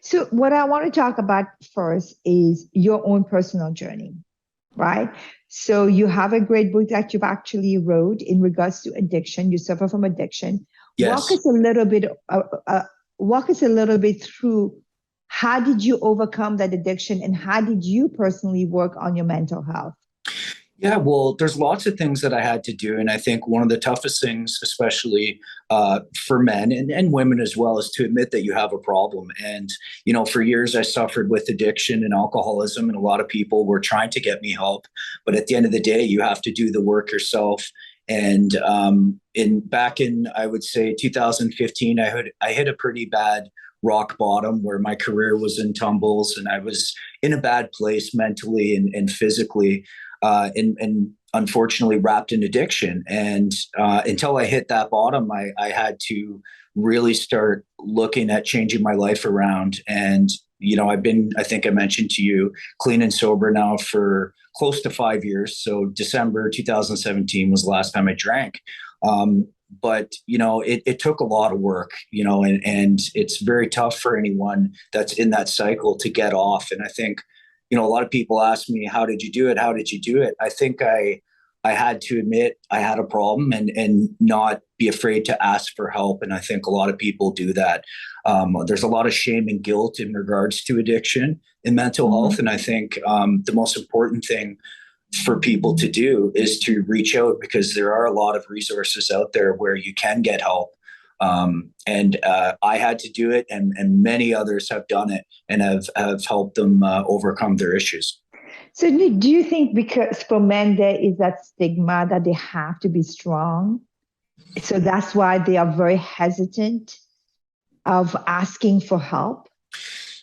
So, what I want to talk about first is your own personal journey, right? So, you have a great book that you've actually wrote in regards to addiction. You suffer from addiction. Walk Yes. us a little bit. Walk us a little bit through how did you overcome that addiction, and how did you personally work on your mental health? Yeah, well, there's lots of things that I had to do. And I think one of the toughest things, especially for men and women as well, is to admit that you have a problem. And, for years I suffered with addiction and alcoholism, and a lot of people were trying to get me help. But at the end of the day, you have to do the work yourself. And back in, I would say, 2015, I hit a pretty bad rock bottom where my career was in tumbles and I was in a bad place mentally and physically, and unfortunately wrapped in addiction. And until I hit that bottom, I had to really start looking at changing my life around. And, I've been, I think I mentioned to you, clean and sober now for close to 5 years. So December 2017 was the last time I drank. But it took a lot of work, and it's very tough for anyone that's in that cycle to get off. And I think, a lot of people ask me, how did you do it? How did you do it? I think I had to admit I had a problem and not be afraid to ask for help. And I think a lot of people do that. There's a lot of shame and guilt in regards to addiction and mental health. Mhm. And I think the most important thing for people to do is to reach out, because there are a lot of resources out there where you can get help. And I had to do it, and many others have done it and have helped them overcome their issues. So, do you think because for men there is that stigma that they have to be strong, so that's why they are very hesitant of asking for help?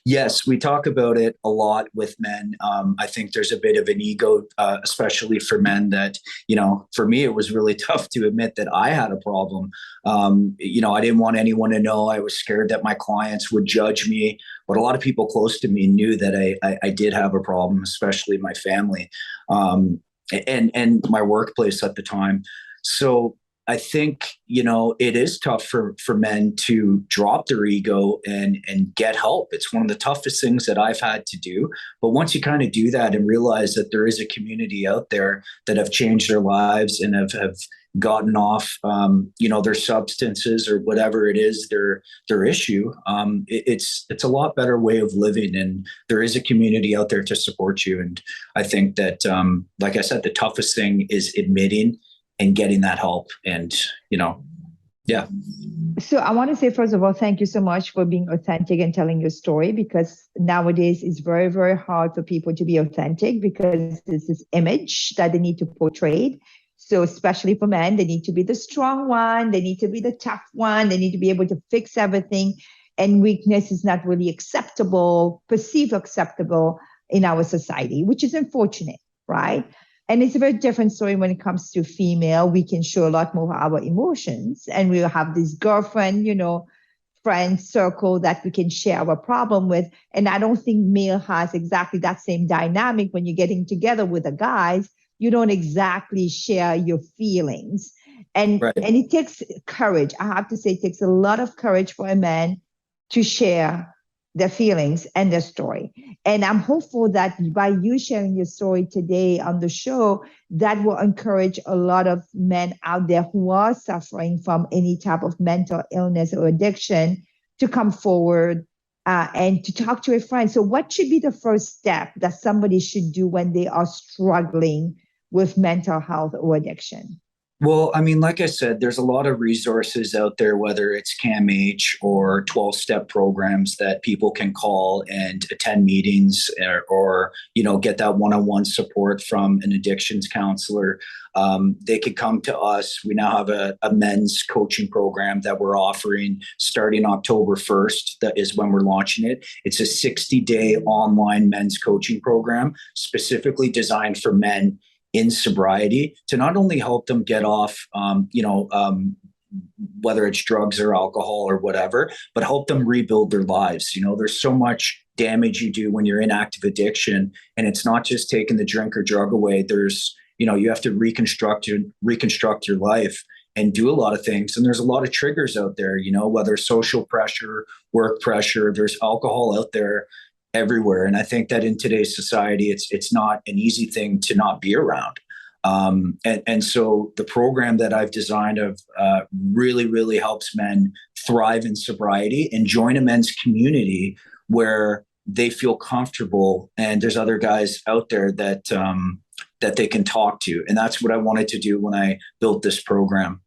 Yes, we talk about it a lot with men. I think there's a bit of an ego, especially for men, that, for me, it was really tough to admit that I had a problem. I didn't want anyone to know. I was scared that my clients would judge me. But a lot of people close to me knew that I did have a problem, especially my family, and my workplace at the time. So I think, it is tough for men to drop their ego and get help. It's one of the toughest things that I've had to do. But once you kind of do that and realize that there is a community out there that have changed their lives and have gotten off, their substances or whatever it is, their issue, it's a lot better way of living. And there is a community out there to support you. And I think that, like I said, the toughest thing is admitting and getting that help. And, yeah. So I want to say, first of all, thank you so much for being authentic and telling your story, because nowadays it's very, very hard for people to be authentic because there's this image that they need to portray. So especially for men, they need to be the strong one, they need to be the tough one, they need to be able to fix everything. And weakness is not really acceptable, perceived acceptable in our society, which is unfortunate, right? And it's a very different story when it comes to female. We can show a lot more of our emotions, and we'll have this girlfriend, friend circle that we can share our problem with. And I don't think male has exactly that same dynamic. When you're getting together with the guys, you don't exactly share your feelings. And Right. it takes courage. I have to say, it takes a lot of courage for a man to share their feelings and their story. And I'm hopeful that by you sharing your story today on the show, that will encourage a lot of men out there who are suffering from any type of mental illness or addiction to come forward and to talk to a friend. So what should be the first step that somebody should do when they are struggling with mental health or addiction? Well, I mean, like I said, there's a lot of resources out there, whether it's CAMH or 12-step programs that people can call and attend meetings, or get that one-on-one support from an addictions counselor. They could come to us. We now have a men's coaching program that we're offering starting October 1st. That is when we're launching it. It's a 60-day online men's coaching program specifically designed for men in sobriety, to not only help them get off, whether it's drugs or alcohol or whatever, but help them rebuild their lives. There's so much damage you do when you're in active addiction, and it's not just taking the drink or drug away. There's, you have to reconstruct your life. and do a lot of things. And there's a lot of triggers out there, you know, whether social pressure, work pressure, there's alcohol out there everywhere. And I think that in today's society, it's not an easy thing to not be around. And so the program that I've designed of really, really helps men thrive in sobriety and join a men's community where they feel comfortable, and there's other guys out there that that they can talk to. And that's what I wanted to do when I built this program.